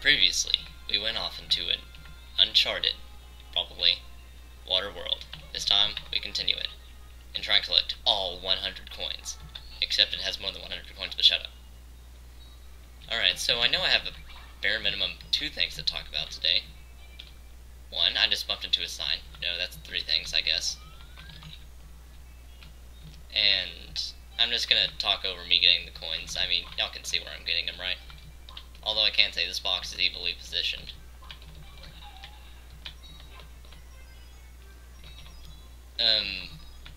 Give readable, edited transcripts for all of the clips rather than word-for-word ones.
Previously, we went off into an uncharted, probably, water world. This time, we continue it, and try and collect all 100 coins. Except it has more than 100 coins, but shut up. Alright, so I know I have a bare minimum 2 things to talk about today. 1, I just bumped into a sign. No, that's 3 things, I guess. And I'm just gonna talk over me getting the coins. I mean, y'all can see where I'm getting them, right? Although I can't say this box is evilly positioned.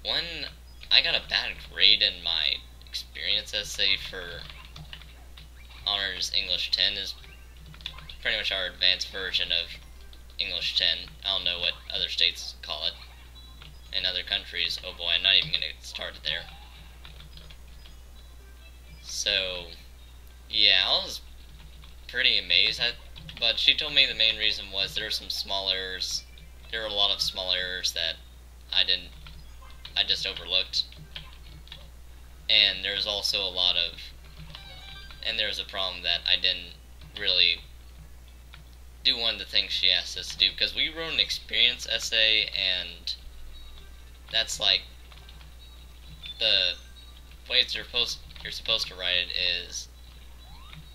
One, I got a bad grade in my experience essay for Honors English 10 is pretty much our advanced version of English 10. I don't know what other states call it. In other countries, oh boy, I'm not even gonna get started there. So, yeah, I was pretty amazed, but she told me the main reason was there were a lot of small errors that I just overlooked. And there's also there was a problem that I didn't really do one of the things she asked us to do, because we wrote an experience essay, and that's like, the way you're supposed to write it is,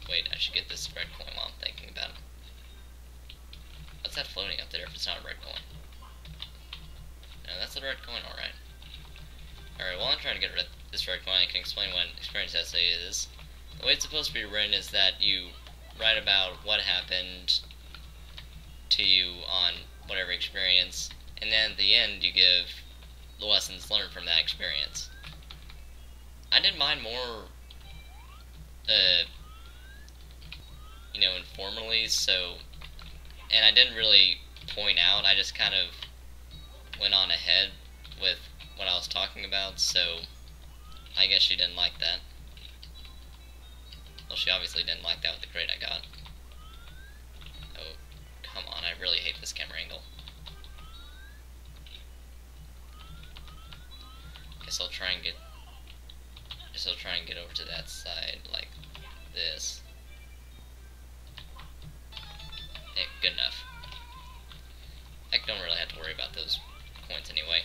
wait, I should get this red coin while I'm thinking about it. What's that floating up there if it's not a red coin? No, that's the red coin, alright. Alright, while I'm trying to get this red coin, I can explain what an experience essay is. The way it's supposed to be written is that you write about what happened to you on whatever experience, and then at the end you give the lessons learned from that experience. I did mine more, informally, and I didn't really point out, I just kind of went on ahead with what I was talking about, so I guess she didn't like that. Well, she obviously didn't like that with the grade I got. Oh, come on, I really hate this camera angle. Guess I'll try and get over to that side like this. Hey, good enough. I don't really have to worry about those coins anyway.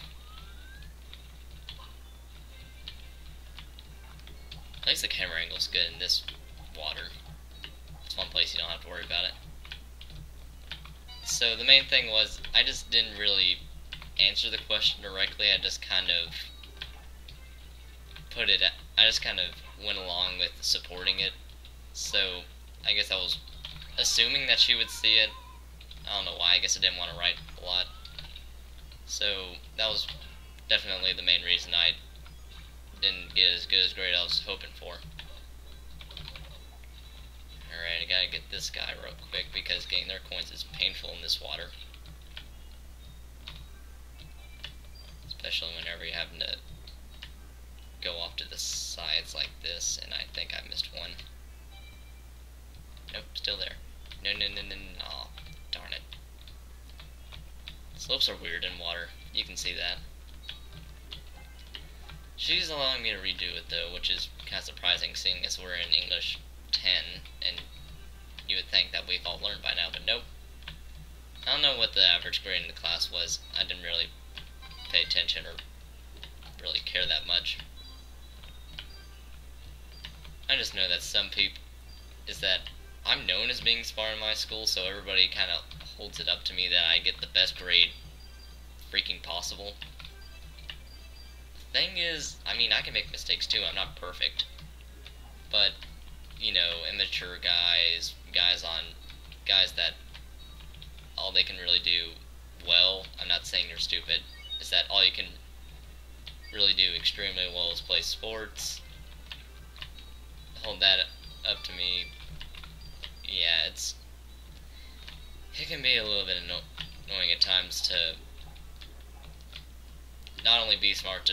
At least the camera angle's good in this water. It's one place you don't have to worry about it. So the main thing was, I just didn't really answer the question directly. I just kind of went along with supporting it. So I guess I was assuming that she would see it. I don't know why, I guess I didn't want to write a lot. So that was definitely the main reason I didn't get as good as grade I was hoping for. Alright, I gotta get this guy real quick because getting their coins is painful in this water. Especially whenever you're having to go off to the sides like this, and I think I missed one. Nope, still there. No, aw, darn it. Slopes are weird in water, you can see that. She's allowing me to redo it though, which is kind of surprising seeing as we're in English 10, and you would think that we've all learned by now, but nope. I don't know what the average grade in the class was. I didn't really pay attention or really care that much. I just know that I'm known as being smart in my school, so everybody kind of holds it up to me that I get the best grade freaking possible. The thing is, I mean, I can make mistakes too, I'm not perfect. But, immature guys that all they can really do well, I'm not saying they're stupid, is that all you can really do extremely well is play sports. Hold that up to me. Yeah, it can be a little bit annoying at times to not only be smart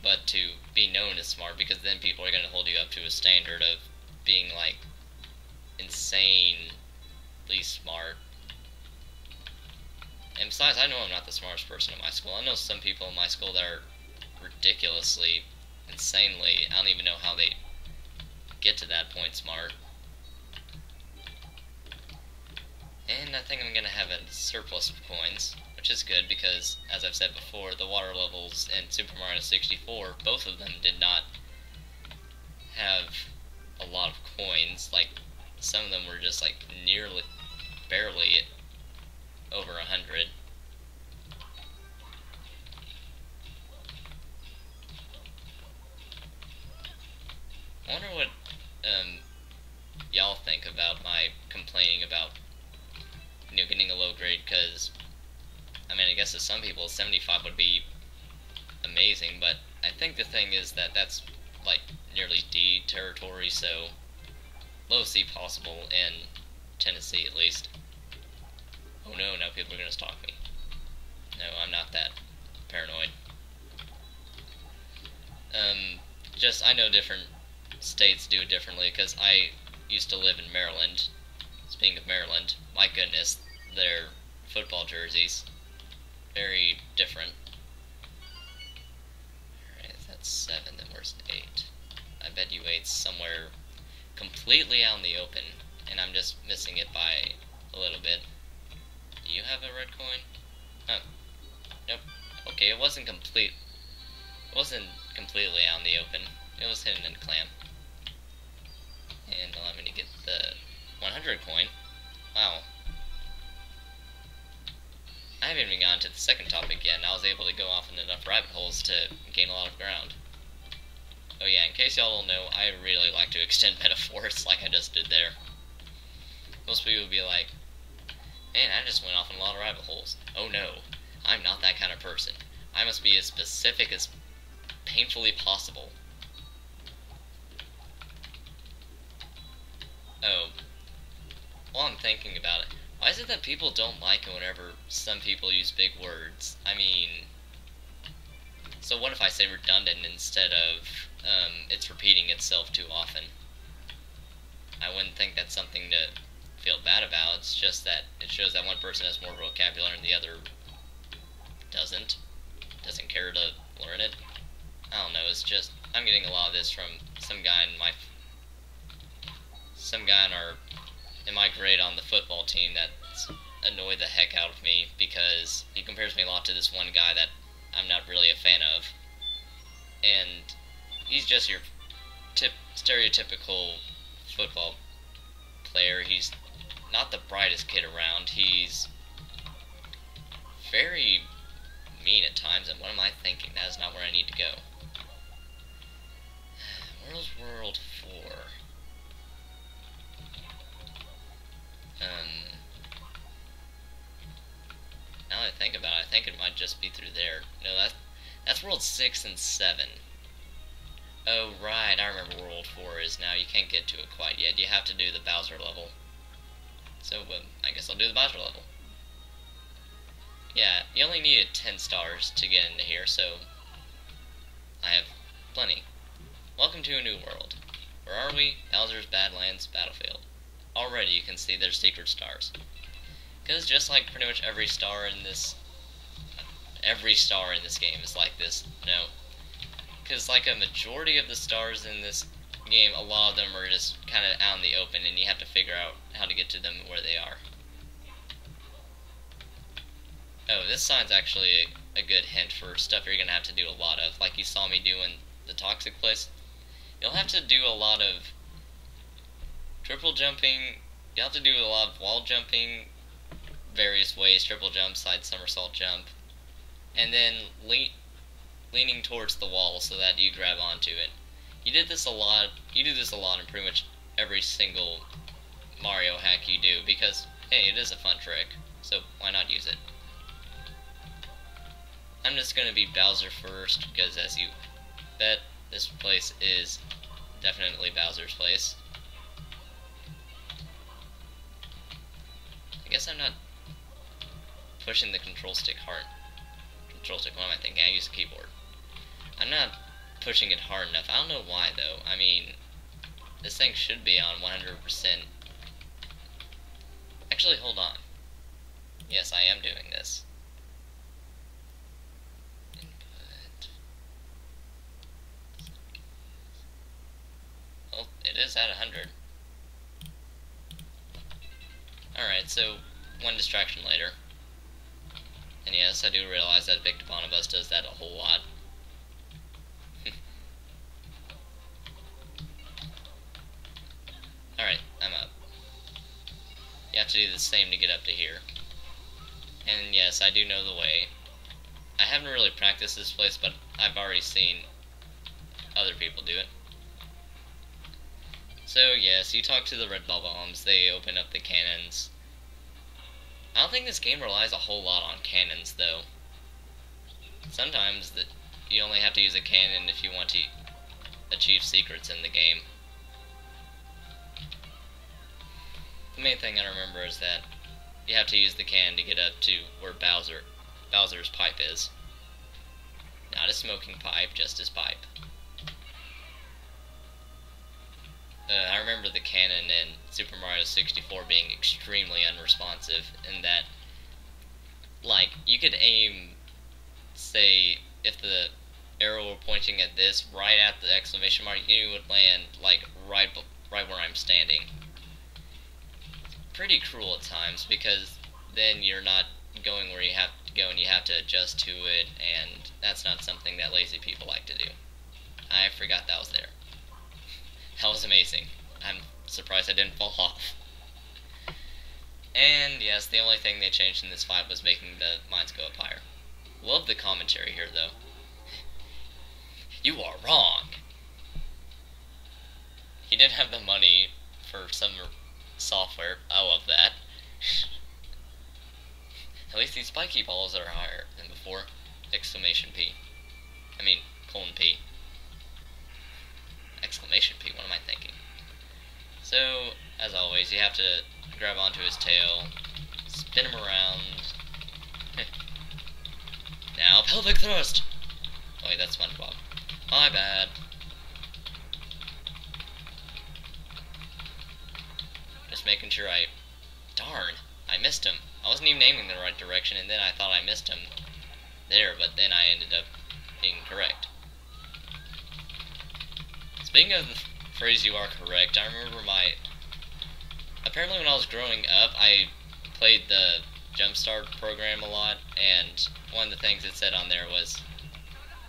but to be known as smart, because then people are going to hold you up to a standard of being like insanely smart. And besides, I know I'm not the smartest person in my school. I know some people in my school that are ridiculously, insanely, I don't even know how they get to that point smart. And I think I'm gonna have a surplus of coins, which is good because, as I've said before, the water levels in Super Mario 64, both of them did not have a lot of coins. Like, some of them were just like nearly, barely over 100. I wonder what y'all think about my complaining about getting a low grade, because I mean, I guess to some people 75 would be amazing, but I think the thing is that that's like nearly D territory, so low C possible in Tennessee at least. Oh no, now people are gonna stalk me. No, I'm not that paranoid. Just I know different states do it differently, because I used to live in Maryland. Speaking of Maryland, my goodness, their football jerseys, very different. Alright, that's 7, then where's 8? I bet you 8's somewhere completely out in the open, and I'm just missing it by a little bit. Do you have a red coin? Oh, nope. Okay, it wasn't completely out in the open. It was hidden in a clam. And allow me to get the 100 coin. Wow. I haven't even gotten to the second topic yet, and I was able to go off in enough rabbit holes to gain a lot of ground. Oh yeah, in case y'all don't know, I really like to extend metaphors like I just did there. Most people would be like, man, I just went off in a lot of rabbit holes. Oh no, I'm not that kind of person. I must be as specific as painfully possible. Oh, while I'm thinking about it, why is it that people don't like it whenever some people use big words? I mean, so what if I say redundant instead of it's repeating itself too often? I wouldn't think that's something to feel bad about. It's just that it shows that one person has more vocabulary and the other doesn't care to learn it. I don't know, it's just, I'm getting a lot of this from some guy in my grade on the football team that's annoyed the heck out of me, because he compares me a lot to this one guy that I'm not really a fan of. And he's just your stereotypical football player. He's not the brightest kid around. He's very mean at times, and what am I thinking? That is not where I need to go. Where's World 4? Now that I think about it, I think it might just be through there. No, that's World 6 and 7. Oh, right, I remember World 4 is now. You can't get to it quite yet. You have to do the Bowser level. So, I guess I'll do the Bowser level. Yeah, you only needed 10 stars to get into here, so I have plenty. Welcome to a new world. Where are we? Bowser's Badlands Battlefield. Already you can see there's secret stars. Because just like pretty much every star in this game is like this, no. Because like a majority of the stars in this game, a lot of them are just kind of out in the open, and you have to figure out how to get to them where they are. Oh, this sign's actually a good hint for stuff you're going to have to do a lot of, like you saw me do in the toxic place. You'll have to do a lot of triple jumping, you'll have to do a lot of wall jumping, various ways, triple jump, side somersault jump, and then leaning towards the wall so that you grab onto it. You do this a lot in pretty much every single Mario hack you do, because, hey, it is a fun trick, so why not use it? I'm just going to be Bowser first, because as you bet, this place is definitely Bowser's place. I guess I'm not pushing the control stick hard. Control stick, what am I thinking? I use the keyboard. I'm not pushing it hard enough. I don't know why, though. I mean, this thing should be on 100%. Actually, hold on. Yes, I am doing this. Input. Well, it is at 100. Alright, so one distraction later. And yes, I do realize that Victor Bonobus does that a whole lot. Alright, I'm up. You have to do the same to get up to here. And yes, I do know the way. I haven't really practiced this place, but I've already seen other people do it. So yes, you talk to the red ball bombs, they open up the cannons. I don't think this game relies a whole lot on cannons, though. Sometimes you only have to use a cannon if you want to achieve secrets in the game. The main thing I remember is that you have to use the cannon to get up to where Bowser's pipe is. Not a smoking pipe, just his pipe. I remember the cannon in Super Mario 64 being extremely unresponsive in that, like, you could aim, say, if the arrow were pointing at this, right at the exclamation mark, you would land, like, right where I'm standing. It's pretty cruel at times, because then you're not going where you have to go and you have to adjust to it, and that's not something that lazy people like to do. I forgot that was there. That was amazing. I'm surprised I didn't fall off. And yes, the only thing they changed in this fight was making the mines go up higher. Love the commentary here, though. You are wrong! He didn't have the money for some software. I love that. At least these spiky balls are higher than before. Exclamation P. I mean, colon P. Exclamation P, what am I thinking? So, as always, you have to grab onto his tail, spin him around. Now, pelvic thrust! Oh wait, that's SpongeBob. My bad. Just making sure Darn, I missed him. I wasn't even aiming in the right direction, and then I thought I missed him there, but then I ended up being correct. Speaking of the phrase "you are correct," I remember apparently when I was growing up, I played the Jumpstart program a lot, and one of the things it said on there was,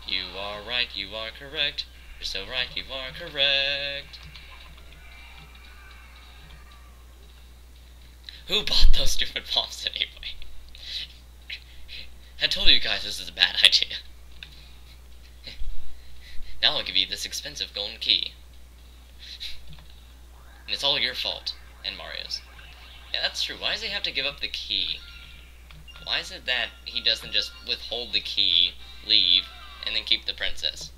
"You are right, you are correct, you're so right, you are correct." Who bought those stupid bombs anyway? I told you guys this is a bad idea. Now I'll give you this expensive golden key. And it's all your fault, and Mario's. Yeah, that's true. Why does he have to give up the key? Why is it that he doesn't just withhold the key, leave, and then keep the princess?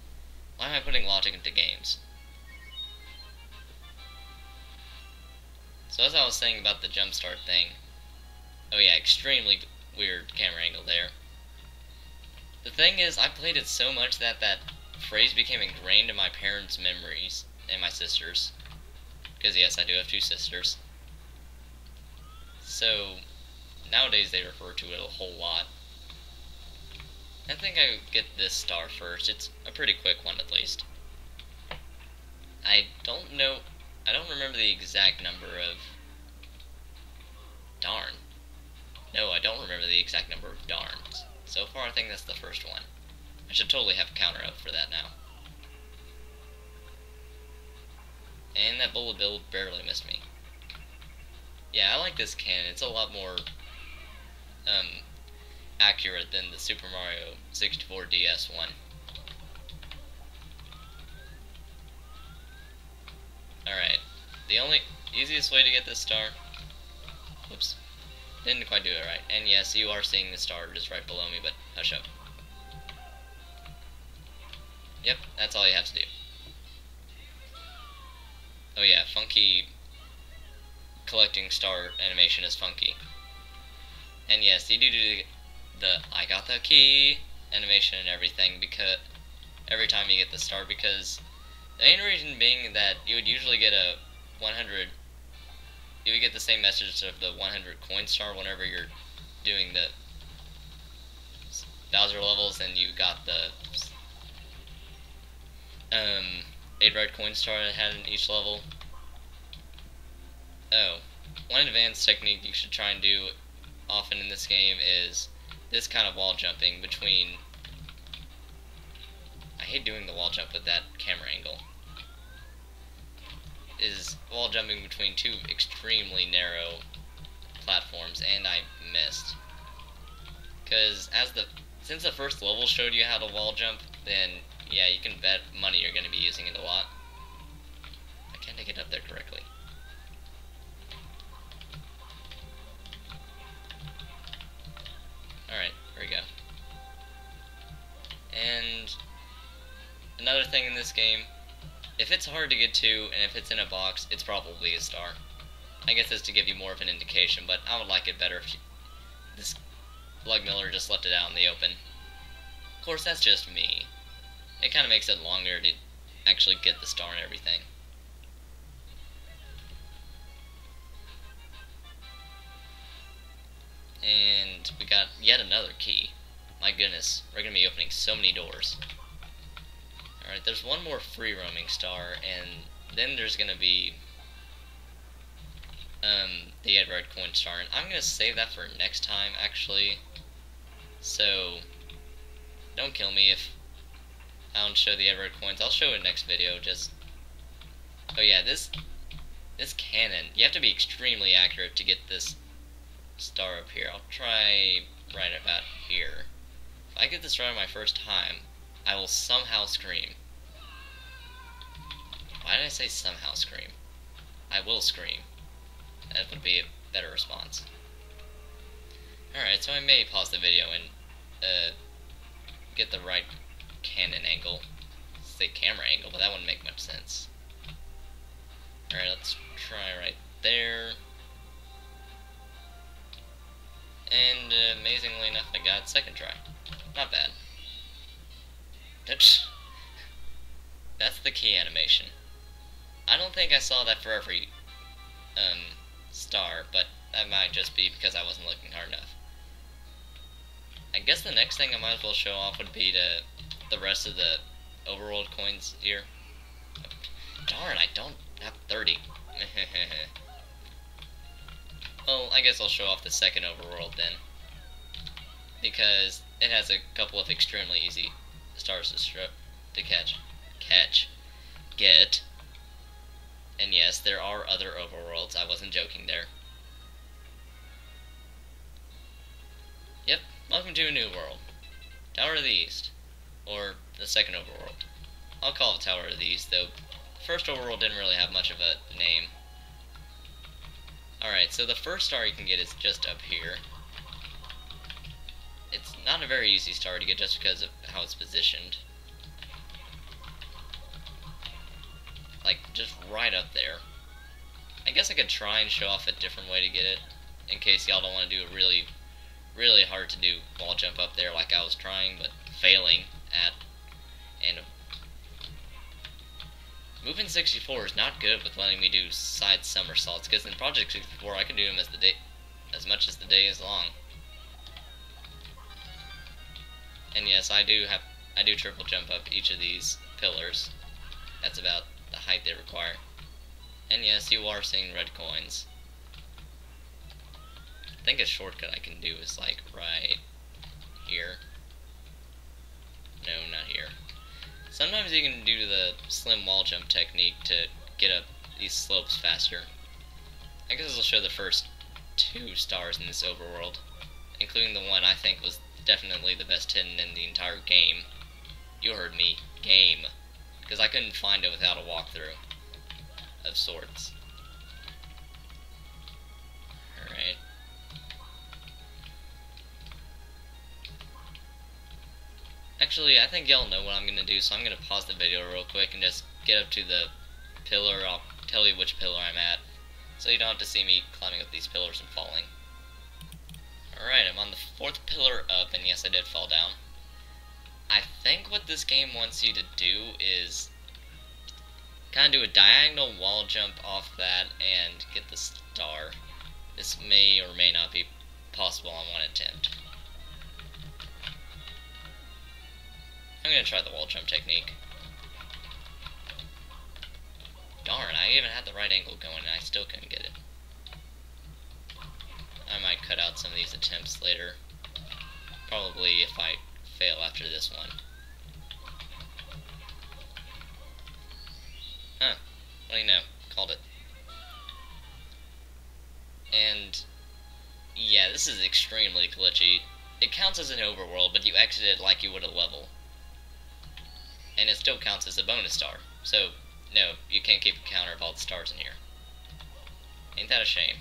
Why am I putting logic into games? So as I was saying about the jumpstart thing, oh yeah, extremely weird camera angle there. The thing is, I played it so much that that phrase became ingrained in my parents' memories, and my sister's. Because yes, I do have two sisters. So, nowadays they refer to it a whole lot. I think I get this star first. It's a pretty quick one at least. I don't remember the exact number of... Darn. No, I don't remember the exact number of darns. So far, I think that's the first one. I should totally have a counter up for that now. And that bullet bill barely missed me. Yeah, I like this cannon. It's a lot more accurate than the Super Mario 64 DS one. Alright, the only easiest way to get this star... Whoops. Didn't quite do it right. And yes, you are seeing the star just right below me, but hush up. Yep, that's all you have to do. Oh yeah, funky collecting star animation is funky. And yes, you do the I got the key animation and everything because every time you get the star, because the main reason being that you would usually get a 100, you would get the same message of the 100 coin star whenever you're doing the Bowser levels, and you got the 8 red coin star it had in each level. Oh, one advanced technique you should try and do often in this game is this kind of wall jumping between... I hate doing the wall jump with that camera angle. Is wall jumping between two extremely narrow platforms, and I missed. Because since the first level showed you how to wall jump, then yeah, you can bet money you're going to be using it a lot. Why can't I get up there correctly? Alright, here we go. And another thing in this game, if it's hard to get to, and if it's in a box, it's probably a star. I guess it's to give you more of an indication, but I would like it better if this Lug Miller just left it out in the open. Of course, that's just me. It kind of makes it longer to actually get the star and everything. And we got yet another key. My goodness, we're going to be opening so many doors. Alright, there's one more free roaming star, and then there's going to be the Red Coin star, and I'm going to save that for next time, actually. So, don't kill me if I don't show the Red Coins. I'll show it next video, just... Oh yeah, this cannon, you have to be extremely accurate to get this star up here. I'll try right about here. If I get this right on my first time, I will somehow scream. Why did I say somehow scream? I will scream. That would be a better response. Alright, so I may pause the video and get the right cannon angle. Say camera angle, but that wouldn't make much sense. Alright, let's try right there. And amazingly enough, I got second try. Not bad. That's the key animation. I don't think I saw that for every star, but that might just be because I wasn't looking hard enough. I guess the next thing I might as well show off would be the rest of the Overworld coins here. Darn, I don't have 30. Well, I guess I'll show off the second Overworld then, because it has a couple of extremely easy stars to get. And yes, there are other Overworlds. I wasn't joking there. Yep, welcome to a new world. Tower of the East, or the second Overworld. I'll call it Tower of the East, though the first Overworld didn't really have much of a name. Alright, so the first star you can get is just up here. It's not a very easy star to get just because of how it's positioned. Like, just right up there. I guess I could try and show off a different way to get it, in case y'all don't want to do a really, really hard to do wall jump up there like I was trying, but failing at. And Moving 64 is not good with letting me do side somersaults, because in Project 64 I can do them as much as the day is long. And yes, I do triple jump up each of these pillars. That's about the height they require. And yes, you are seeing red coins. I think a shortcut I can do is like right here. No, not here. Sometimes you can do the slim wall jump technique to get up these slopes faster. I guess I'll show the first 2 stars in this overworld, including the one I think was definitely the best hidden in the entire game. You heard me, game. Because I couldn't find it without a walkthrough of sorts. Alright. Actually, I think y'all know what I'm going to do, so I'm going to pause the video real quick and just get up to the pillar. I'll tell you which pillar I'm at, so you don't have to see me climbing up these pillars and falling. Alright, I'm on the 4th pillar up, and yes, I did fall down. I think what this game wants you to do is kind of do a diagonal wall jump off that and get the star. This may or may not be possible on one attempt. I'm gonna try the wall jump technique. Darn, I even had the right angle going and I still couldn't get it. I might cut out some of these attempts later. Probably if I fail after this one. Huh. What do you know? Called it. And yeah, this is extremely glitchy. It counts as an overworld, but you exit it like you would a level. And it still counts as a bonus star. So, no, you can't keep a counter of all the stars in here. Ain't that a shame?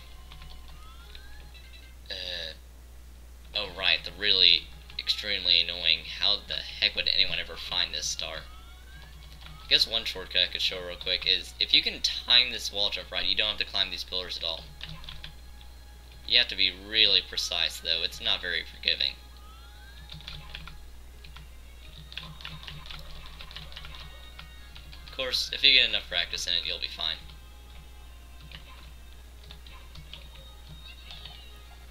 Oh right, the really extremely annoying, how the heck would anyone ever find this star? I guess one shortcut I could show real quick is, if you can time this wall jump right, you don't have to climb these pillars at all. You have to be really precise though, it's not very forgiving. Of course, if you get enough practice in it, you'll be fine.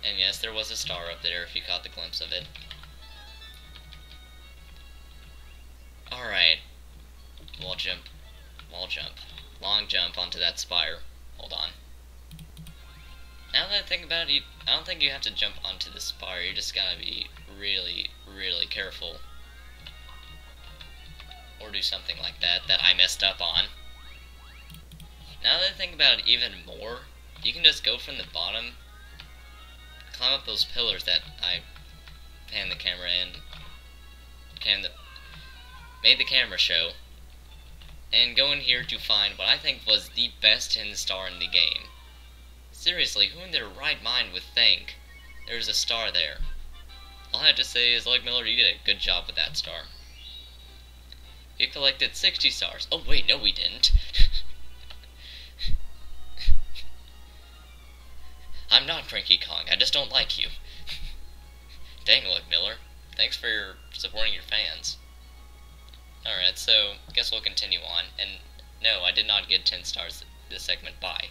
And yes, there was a star up there if you caught the glimpse of it. Alright. Wall jump. Wall jump. Long jump onto that spire. Hold on. Now that I think about it, I don't think you have to jump onto the spire. You just gotta be really, really careful. Or do something like that I messed up on. Now that I think about it even more, you can just go from the bottom, climb up those pillars that I panned the camera in, made the camera show, and go in here to find what I think was the best hidden star in the game. Seriously, who in their right mind would think there's a star there? All I have to say is, like Miller, you did a good job with that star. You collected 60 stars. Oh wait, no we didn't. I'm not Cranky Kong, I just don't like you. Dang, Luck Miller. Thanks for supporting your fans. Alright, so, guess we'll continue on. And no, I did not get 10 stars this segment. Bye.